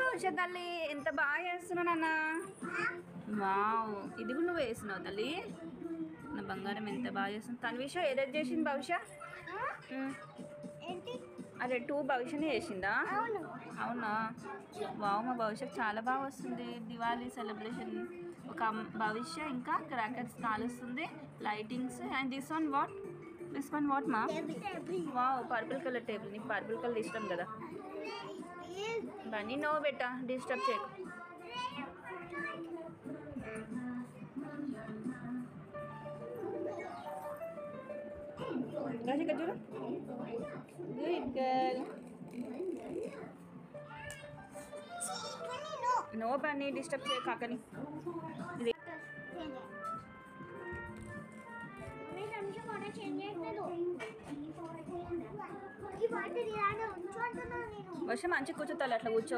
భవిష్య తల్లి ఎంత బాగా చేస్తున్నావు నాన్న. వావ్, ఇది కూడా నువ్వు వేసినావు తల్లి. నా బంగారం ఎంత బాగా చేస్తుంది. తన్విష ఏదైతే చేసింది భవిష్య? అదే 2 భవిష్యనే చేసిందా? అవునా? వావ్, మా భవిష్యత్ చాలా బాగా వస్తుంది. దివాళీ సెలబ్రేషన్ ఒక భవిష్య ఇంకా క్రాకర్స్ కాలుస్తుంది, lightings. And this one what మా? Wow, purple colour table. నీకు పర్పుల్ కలర్ ఇష్టం కదా? బన్నీ నో బెటా, డిస్టర్బ్ చేయకు. చూడు, good girl. No Bunny, disturb చేయ కాకని. ఇది వర్షం మంచిగా కూర్చోతాలి, అట్లా కూర్చో.